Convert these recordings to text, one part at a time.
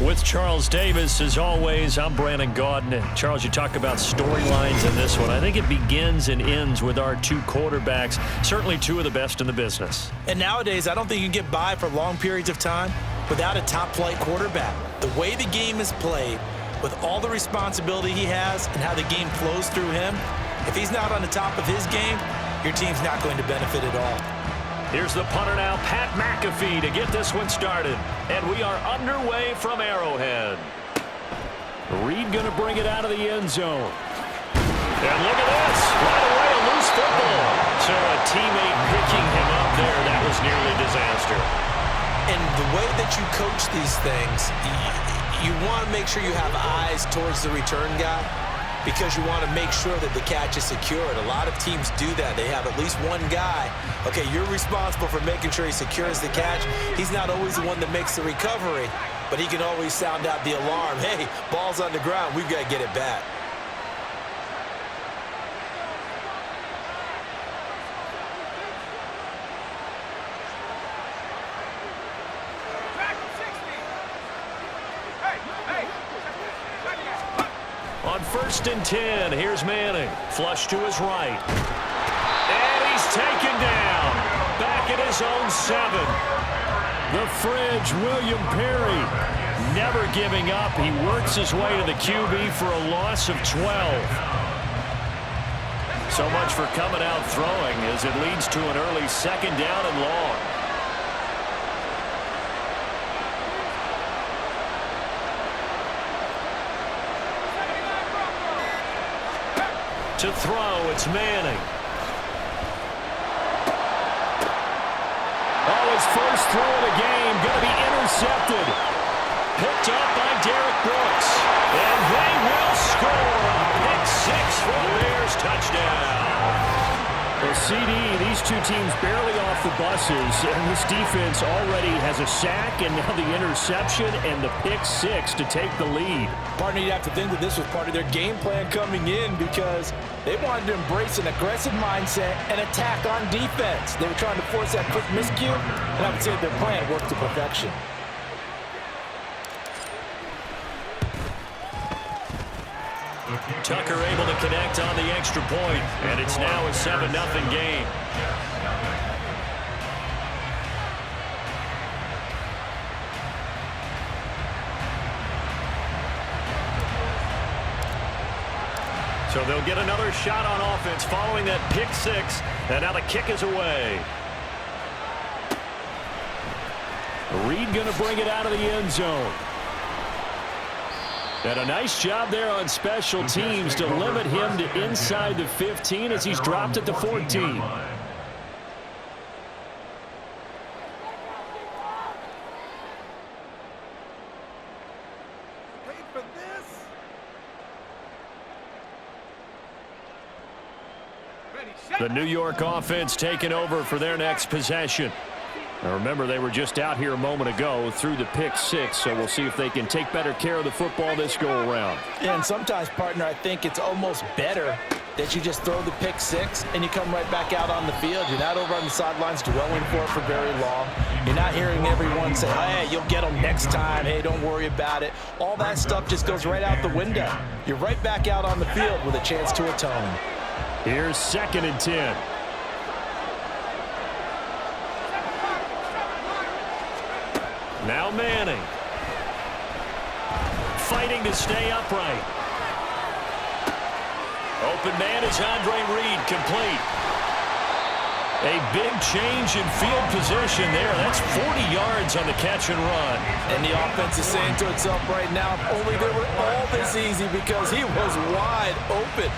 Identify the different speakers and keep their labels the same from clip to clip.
Speaker 1: With Charles Davis, as always, I'm Brandon Gaudin. And Charles, you talk about storylines in this one. I think it begins and ends with our two quarterbacks, certainly two of the best in the business.
Speaker 2: And nowadays, I don't think you can get by for long periods of time without a top-flight quarterback. The way the game is played, with all the responsibility he has and how the game flows through him, if he's not on the top of his game, your team's not going to benefit at all.
Speaker 1: Here's the punter now, Pat McAfee, to get this one started. And we are underway from Arrowhead. Reed going to bring it out of the end zone. And look at this. Right away, a loose football. So a teammate picking him up there. That was nearly disaster.
Speaker 2: And the way that you coach these things, you want to make sure you have eyes towards the return guy, because you want to make sure that the catch is secured. A lot of teams do that. They have at least one guy. Okay, you're responsible for making sure he secures the catch. He's not always the one that makes the recovery, but he can always sound out the alarm. Hey, ball's on the ground. We've got to get it back.
Speaker 1: On 1st and 10, here's Manning. Flush to his right. And he's taken down. Back at his own 7. The fridge, William Perry. Never giving up. He works his way to the QB for a loss of 12. So much for coming out throwing as it leads to an early 2nd down and long. To throw, it's Manning. Oh, his first throw of the game, going to be intercepted. Picked up by Derek Brooks. And they will score a pick 6 for the Bears. Touchdown. Well, CD, these two teams barely off the buses, and this defense already has a sack and now the interception and the pick 6 to take the lead.
Speaker 2: Partner, you'd have to think that this was part of their game plan coming in, because they wanted to embrace an aggressive mindset and attack on defense. They were trying to force that quick miscue, and I would say their plan worked to perfection.
Speaker 1: Tucker able to connect on the extra point, and it's now a 7-0 game. So they'll get another shot on offense following that pick 6, and now the kick is away. Reed going to bring it out of the end zone. And a nice job there on special teams to limit him to inside the 15 as he's dropped at the 14. The New York offense taking over for their next possession. Now remember, they were just out here a moment ago through the pick 6, so we'll see if they can take better care of the football this go-around.
Speaker 2: Yeah, and sometimes, partner, I think it's almost better that you just throw the pick 6 and you come right back out on the field. You're not over on the sidelines dwelling for it for very long. You're not hearing everyone say, hey, you'll get them next time. Hey, don't worry about it. All that stuff just goes right out the window. You're right back out on the field with a chance to atone.
Speaker 1: Here's 2nd and 10. Now Manning. Fighting to stay upright. Open man is Andre Reed, complete. A big change in field position there. That's 40 yards on the catch and run.
Speaker 2: And the offense is saying to itself right now, only they were all this easy, because he was wide open.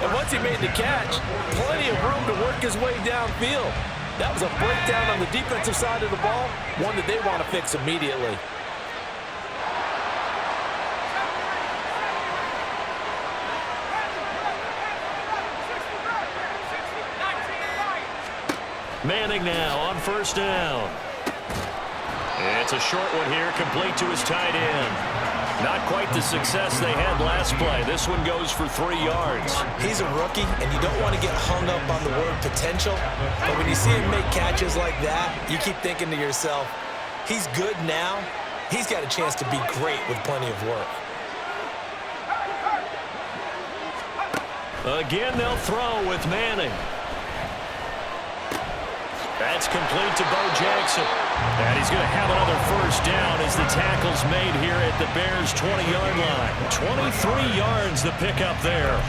Speaker 2: And once he made the catch, plenty of room to work his way downfield. That was a breakdown on the defensive side of the ball, one that they want to fix immediately.
Speaker 1: Manning now on 1st down. It's a short one here, complete to his tight end. Not quite the success they had last play. This one goes for 3 yards.
Speaker 2: He's a rookie, and you don't want to get hung up on the word potential. But when you see him make catches like that, you keep thinking to yourself, he's good now, he's got a chance to be great with plenty of work.
Speaker 1: Again, they'll throw with Manning. That's complete to Bo Jackson. And he's going to have another first down as the tackle's made here at the Bears' 20-yard line. 23 yards the pickup there.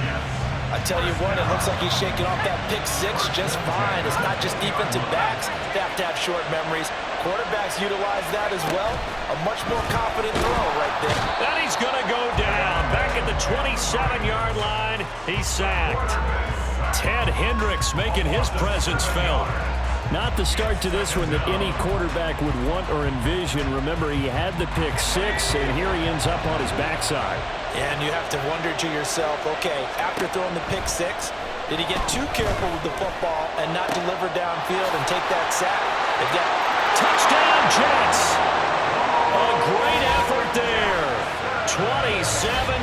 Speaker 3: I tell you what, it looks like he's shaking off that pick six just fine. It's not just defensive backs that have to have short memories. Quarterbacks utilize that as well. A much more confident throw right there.
Speaker 1: And he's going to go down. Back at the 27-yard line, he's sacked. Ted Hendricks making his presence felt. Not the start to this one that any quarterback would want or envision. Remember, he had the pick six, and here he ends up on his backside.
Speaker 3: And you have to wonder to yourself, okay, after throwing the pick six, did he get too careful with the football and not deliver downfield and take that sack?
Speaker 1: Touchdown, Jets! A great effort there. 27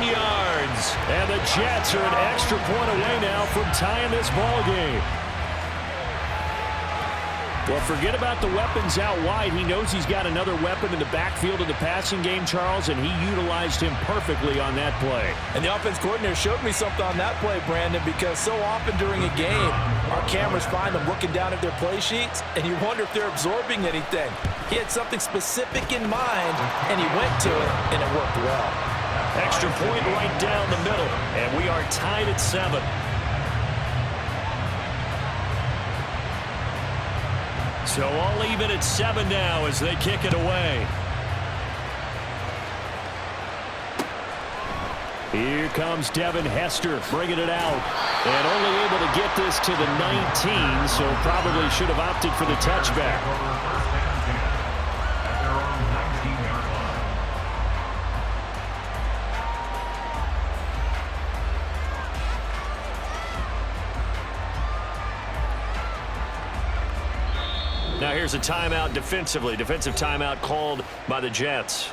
Speaker 1: yards. And the Jets are an extra point away now from tying this ball game. Well, forget about the weapons out wide. He knows he's got another weapon in the backfield of the passing game, Charles, and he utilized him perfectly on that play.
Speaker 3: And the offense coordinator showed me something on that play, Brandon, because so often during a game, our cameras find them looking down at their play sheets, and you wonder if they're absorbing anything. He had something specific in mind, and he went to it, and it worked well.
Speaker 1: Extra point right down the middle, and we are tied at 7. So all even at 7 now as they kick it away. Here comes Devin Hester bringing it out. And only able to get this to the 19, so probably should have opted for the touchback. Now here's a timeout defensively. Defensive timeout called by the Jets.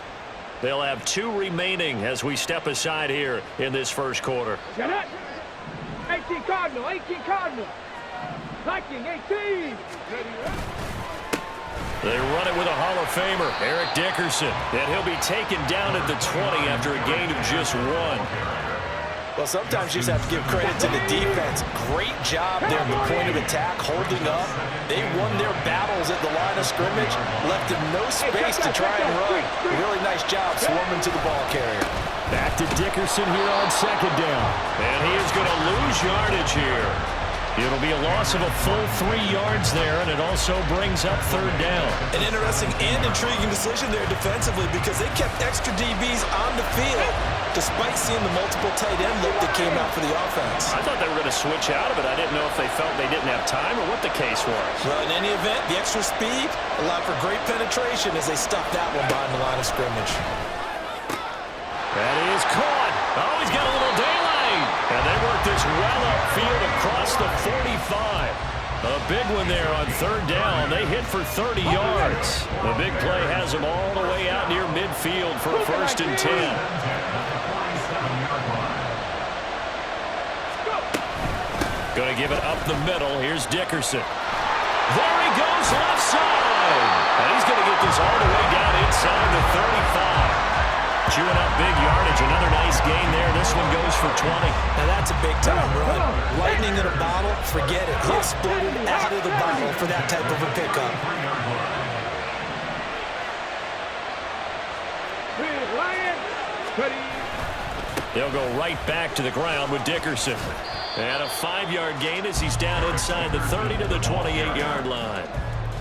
Speaker 1: They'll have 2 remaining as we step aside here in this first quarter.
Speaker 4: 18 Cardinal, 18 Cardinal. Viking, 18.
Speaker 1: They run it with a Hall of Famer, Eric Dickerson. And he'll be taken down at the 20 after a gain of just 1.
Speaker 3: Well, sometimes you just have to give credit to the defense. Great job there at the point of attack, holding up. They won their battles at the line of scrimmage, left them no space to try and run. Really nice job swarming to the ball carrier.
Speaker 1: Back to Dickerson here on second down. And he is going to lose yardage here. It'll be a loss of a full 3 yards there, and it also brings up third down.
Speaker 2: An interesting and intriguing decision there defensively because they kept extra DBs on the field despite seeing the multiple tight end look that came out for the offense.
Speaker 1: I thought they were going to switch out of it. I didn't know if they felt they didn't have time or what the case was.
Speaker 2: Well, in any event, the extra speed allowed for great penetration as they stuffed that one behind the line of scrimmage.
Speaker 1: That is caught. Oh, he's got a little daylight. And they work this well upfield across the 45. A big one there on third down. They hit for 30 yards. The big play has them all the way out near midfield for a 1st and 10. Going to give it up the middle. Here's Dickerson. There he goes left side. And he's going to get this all the way down inside the 35. Chewing up big yardage. Another nice gain there. This one goes for 20.
Speaker 2: Now that's a big-time run. Lightning in a bottle, forget it. He exploded out of the bottle for that type of a pickup.
Speaker 1: They'll go right back to the ground with Dickerson. And a 5-yard gain as he's down inside the 30 to the 28-yard line.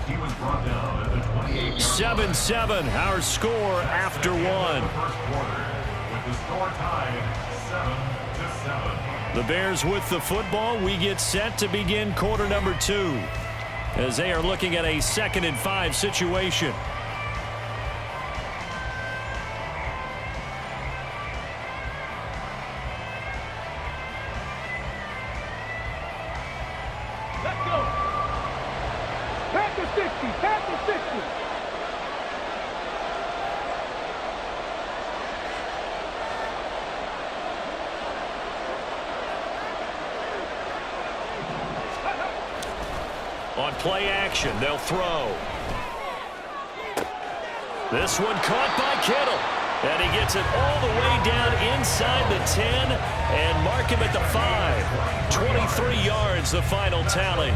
Speaker 5: He was brought down at the 28.
Speaker 1: 7-7, our score after 1.
Speaker 5: First quarter, with the score tied 7-7.
Speaker 1: The Bears with the football. We get set to begin quarter number 2 as they are looking at a 2nd and 5 situation.
Speaker 4: Let's go. Pack the 60, pack the 60.
Speaker 1: On play action, they'll throw. This one caught by Kittle. And he gets it all the way down inside the 10 and mark him at the 5. 23 yards, the final tally.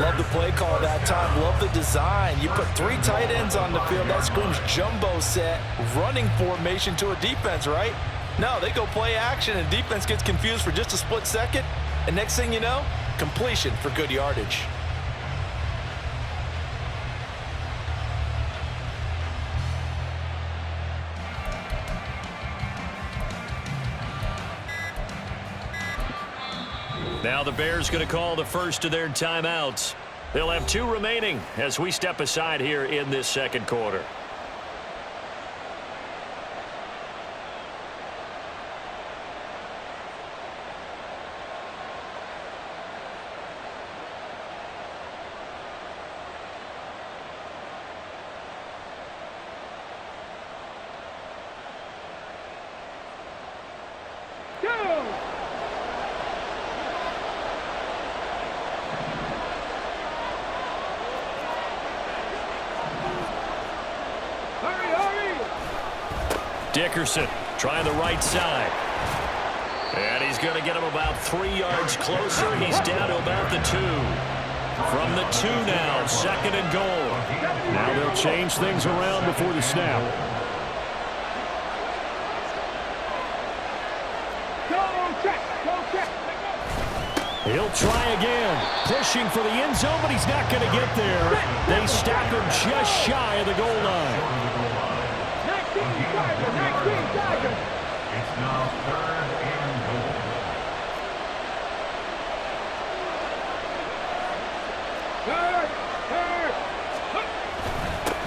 Speaker 3: Love the play call that time. Love the design. You put 3 tight ends on the field. That screams jumbo set, running formation to a defense, right? No, they go play action, and defense gets confused for just a split second. And next thing you know, completion for good yardage.
Speaker 1: Now the Bears going to call the first of their timeouts. They'll have 2 remaining as we step aside here in this second quarter. Dickerson trying the right side. And he's going to get him about 3 yards closer. He's down to about the 2. From the 2 now, 2nd and goal. Now they'll change things around before the snap. He'll try again, pushing for the end zone, but he's not going to get there. They stop him just shy of the goal line.
Speaker 5: It's now 3rd and goal.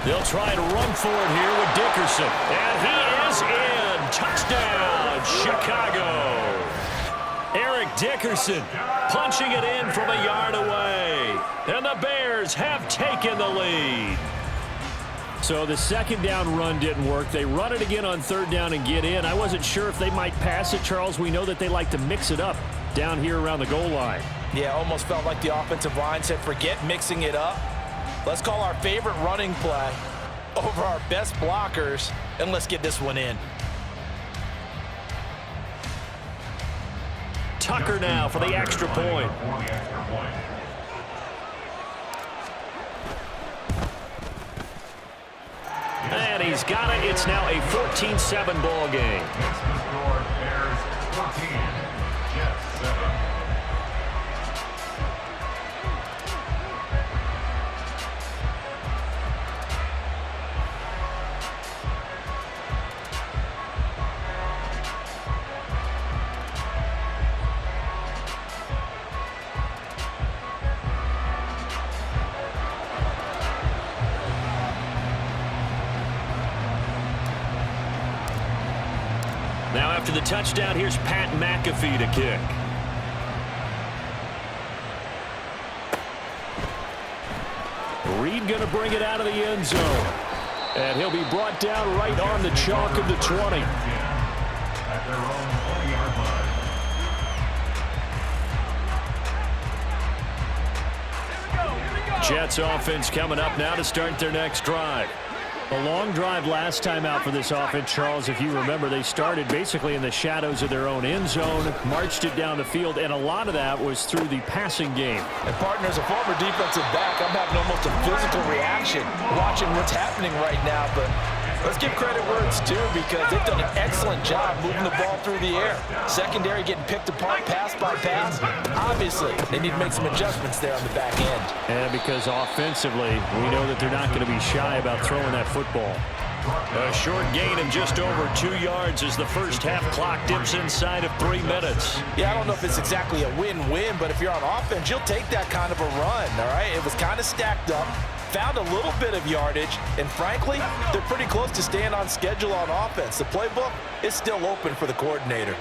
Speaker 1: They'll try to run for it here with Dickerson. And he is in. Touchdown, Chicago. Eric Dickerson punching it in from a yard away. And the Bears have taken the lead. So the 2nd down run didn't work. They run it again on 3rd down and get in. I wasn't sure if they might pass it, Charles. We know that they like to mix it up down here around the goal line.
Speaker 3: Yeah, almost felt like the offensive line said, forget mixing it up. Let's call our favorite running play over our best blockers, and let's get this one in.
Speaker 1: Tucker now for the extra point. And he's got it. It's now a 14-7 ball game.
Speaker 5: It's the score, Bears 14, Jets 7.
Speaker 1: Now after the touchdown, here's Pat McAfee to kick. Reed going to bring it out of the end zone. And he'll be brought down right on the chalk of the 20.
Speaker 5: At their own 20-yard line.
Speaker 1: Jets offense coming up now to start their next drive. A long drive last time out for this offense, Charles. If you remember, they started basically in the shadows of their own end zone, marched it down the field, and a lot of that was through the passing game.
Speaker 3: And partner, as a former defensive back, I'm having almost a physical reaction watching what's happening right now. But let's give credit where it's due, because they've done an excellent job moving the ball through the air. Secondary getting picked apart pass by pass. Obviously, they need to make some adjustments there on the back end.
Speaker 1: And because offensively, we know that they're not going to be shy about throwing that football. A short gain of just over 2 yards as the first half clock dips inside of 3 minutes.
Speaker 3: Yeah, I don't know if it's exactly a win-win, but if you're on offense, you'll take that kind of a run, all right? It was kind of stacked up, found a little bit of yardage, and frankly, they're pretty close to staying on schedule on offense. The playbook is still open for the coordinator.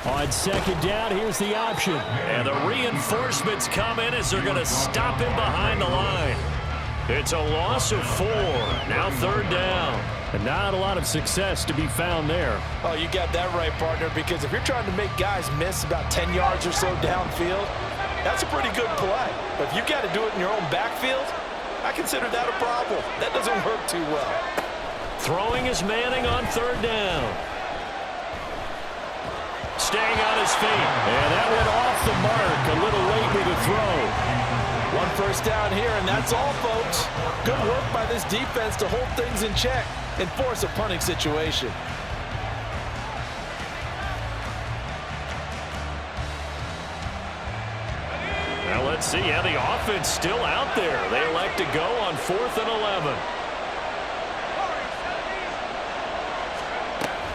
Speaker 1: On 2nd down, here's the option. And the reinforcements come in as they're going to stop him behind the line. It's a loss of 4. Now 3rd down. And not a lot of success to be found there.
Speaker 3: Oh, you got that right, partner, because if you're trying to make guys miss about 10 yards or so downfield, that's a pretty good play. But if you got to do it in your own backfield, I consider that a problem. That doesn't work too well.
Speaker 1: Throwing is Manning on third down. Staying on his feet. And that went off the mark. A little late with the throw.
Speaker 3: One first down here, and that's all, folks. Good work by this defense to hold things in check and force a punting situation.
Speaker 1: Now let's see how the offense still out there. They elect to go on 4th and 11.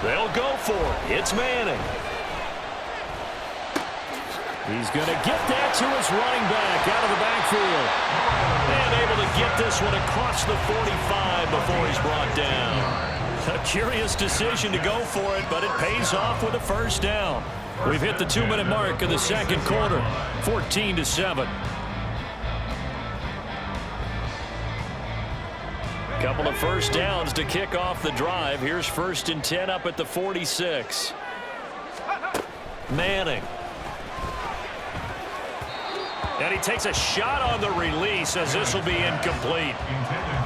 Speaker 1: They'll go for it. It's Manning. He's going to get that to his running back out of the backfield. And able to get this one across the 45 before he's brought down. A curious decision to go for it, but it pays off with a first down. We've hit the 2-minute mark of the second quarter, 14-7. Couple of first downs to kick off the drive. Here's 1st and 10 up at the 46. Manning. And he takes a shot on the release as this will be incomplete.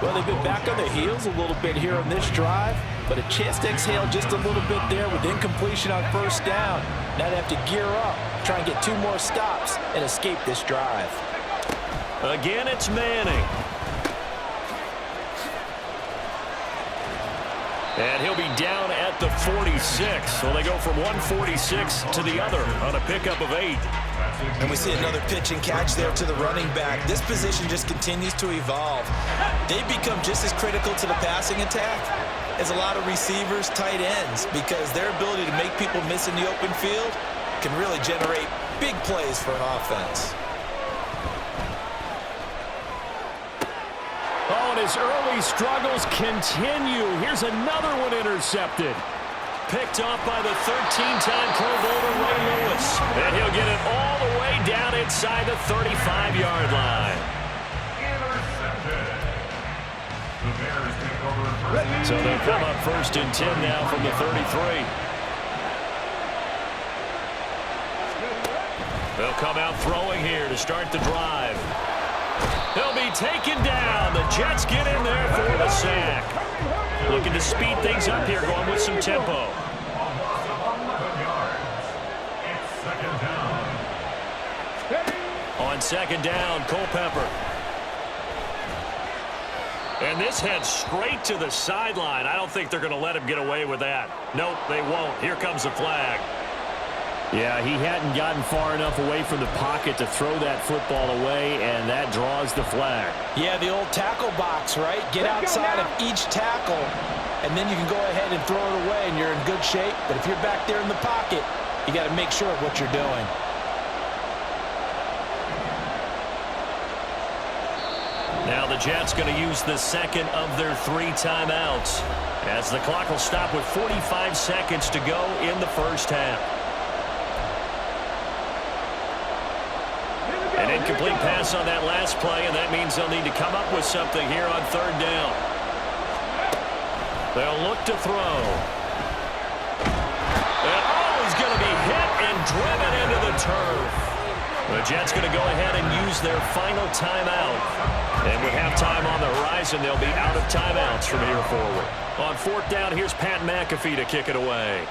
Speaker 3: Well, they've been back on their heels a little bit here on this drive, but a chance to exhale just a little bit there with incompletion on first down. Now they have to gear up, try and get 2 more stops and escape this drive.
Speaker 1: Again, it's Manning. And he'll be down at the 46. So they go from 146 to the other on a pickup of 8.
Speaker 2: And we see another pitch and catch there to the running back. This position just continues to evolve. They've become just as critical to the passing attack as a lot of receivers, tight ends, because their ability to make people miss in the open field can really generate big plays for an offense.
Speaker 1: Oh, and his early struggles continue. Here's another one intercepted. Picked off by the 13-time Pro Bowler Ray Lewis. And he'll get it all the way down inside the 35-yard line.
Speaker 5: Intercepted. The Bears take over.
Speaker 1: So they'll come up 1st and 10 now from the 33. They'll come out throwing here to start the drive. He'll be taken down. The Jets get in there for the sack. Looking to speed things up here, going with some tempo. On 2nd down, Culpepper. And this heads straight to the sideline. I don't think they're going to let him get away with that. Nope, they won't. Here comes the flag. Yeah, he hadn't gotten far enough away from the pocket to throw that football away, and that draws the flag.
Speaker 3: Yeah, the old tackle box, right? Get outside of each tackle, and then you can go ahead and throw it away, and you're in good shape. But if you're back there in the pocket, you got to make sure of what you're doing.
Speaker 1: Now the Jets going to use the second of their 3 timeouts, as the clock will stop with 45 seconds to go in the first half. An incomplete pass on that last play, and that means they'll need to come up with something here on 3rd down. They'll look to throw. And he's going to be hit and driven into the turf. The Jets going to go ahead and use their final timeout. And with halftime on the horizon, they'll be out of timeouts from here forward. On 4th down, here's Pat McAfee to kick it away.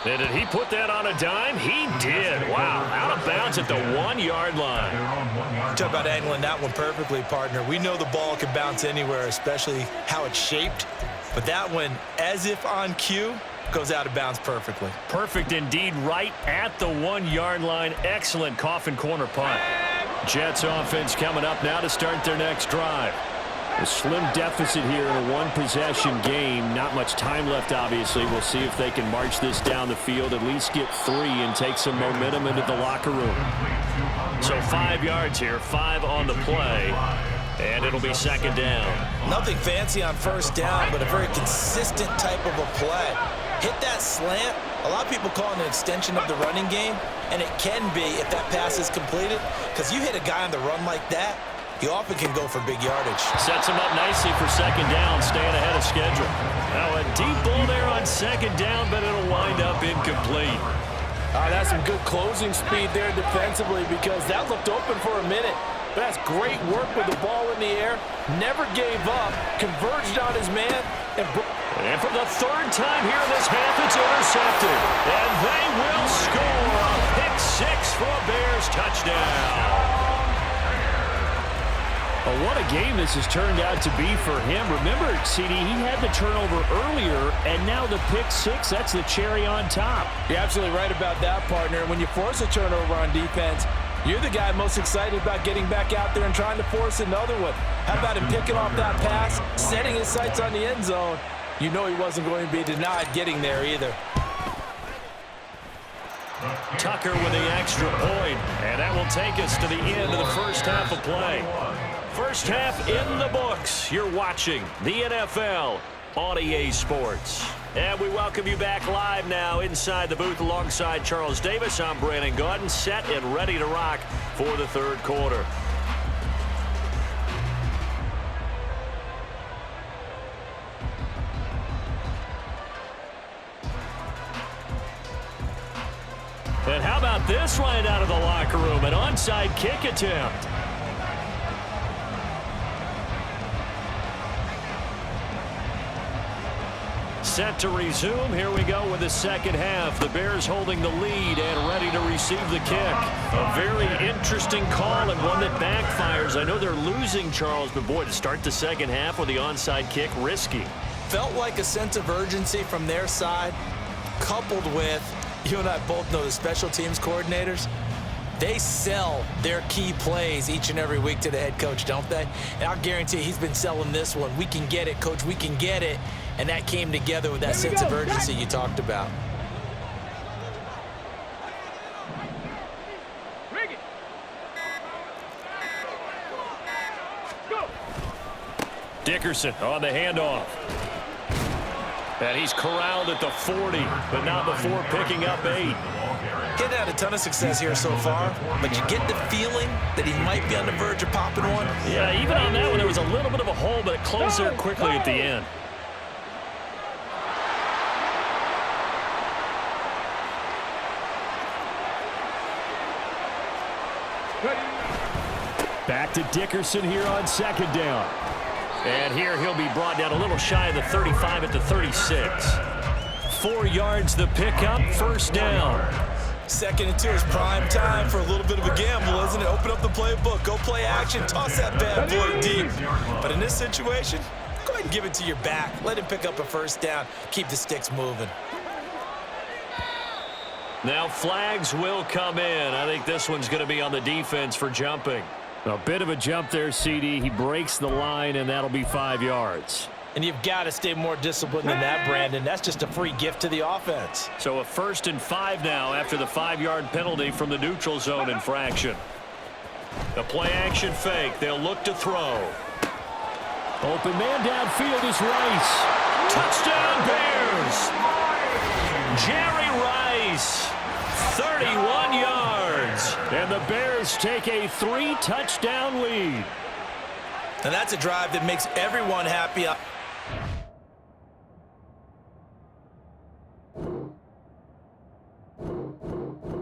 Speaker 1: And did he put that on a dime? He did. Wow, out of bounds at the 1-yard line.
Speaker 2: Talk about angling that one perfectly, partner. We know the ball can bounce anywhere, especially how it's shaped. But that one, as if on cue, goes out of bounds perfectly.
Speaker 1: Perfect indeed, right at the 1-yard line. Excellent coffin corner punt. Jets offense coming up now to start their next drive. A slim deficit here in a 1-possession game. Not much time left, obviously. We'll see if they can march this down the field, at least get 3 and take some momentum into the locker room. So 5 yards here, 5 on the play, and it'll be 2nd down.
Speaker 2: Nothing fancy on 1st down, but a very consistent type of a play. Hit that slant. A lot of people call it an extension of the running game, and it can be if that pass is completed, because you hit a guy on the run like that, you often can go for big yardage.
Speaker 1: Sets him up nicely for second down, staying ahead of schedule. Now a deep ball there on second down, but it'll wind up incomplete.
Speaker 3: That's some good closing speed there defensively because that looked open for a minute. But that's great work with the ball in the air. Never gave up, converged on his man.
Speaker 1: And for the third time here in this half, it's intercepted. And they will score a pick six for a Bears touchdown. Well, what a game this has turned out to be for him. Remember, CD, he had the turnover earlier, and now the pick six, that's the cherry on top.
Speaker 3: You're absolutely right about that, partner. When you force a turnover on defense, you're the guy most excited about getting back out there and trying to force another one. How about him picking off that pass, setting his sights on the end zone? You know he wasn't going to be denied getting there either.
Speaker 1: Tucker with the extra point, and that will take us to the end of the first half of play. First half in the books. You're watching the NFL on EA Sports. And we welcome you back live now inside the booth alongside Charles Davis. I'm Brandon Gaudin, set and ready to rock for the third quarter. And how about this right out of the locker room? An onside kick attempt. Set to resume. Here we go with the second half. The Bears holding the lead and ready to receive the kick. A very interesting call and one that backfires. I know they're losing, Charles, but boy, to start the second half with the onside kick, risky.
Speaker 2: Felt like a sense of urgency from their side, coupled with, you and I both know the special teams coordinators, they sell their key plays each and every week to the head coach, don't they? And I'll guarantee he's been selling this one. We can get it, coach, we can get it. And that came together with that sense of urgency you talked about.
Speaker 1: Dickerson on the handoff. And he's corralled at the 40, but not before picking up 8.
Speaker 2: Getting had a ton of success here so far, but you get the feeling that he might be on the verge of popping one.
Speaker 1: Yeah, even on that one, there was a little bit of a hole, but it closed there quickly at the end. Back to Dickerson here on second down. And here he'll be brought down a little shy of the 35 at the 36. 4 yards the pickup, first down.
Speaker 2: Second and 2 is prime time for a little bit of a gamble, isn't it? Open up the playbook, go play action, toss that bad boy deep. But in this situation, go ahead and give it to your back. Let him pick up a first down, keep the sticks moving.
Speaker 1: Now flags will come in. I think this one's going to be on the defense for jumping. A bit of a jump there, CD. He breaks the line, and that'll be 5 yards.
Speaker 2: And you've got to stay more disciplined than that, Brandon. That's just a free gift to the offense.
Speaker 1: So a 1st and 5 now after the 5-yard penalty from the neutral zone infraction. The play action fake. They'll look to throw. Open man downfield is Rice. Touchdown Bears. Jerry Rice. 31 yards. And the Bears take a 3-touchdown lead.
Speaker 2: And that's a drive that makes everyone happy.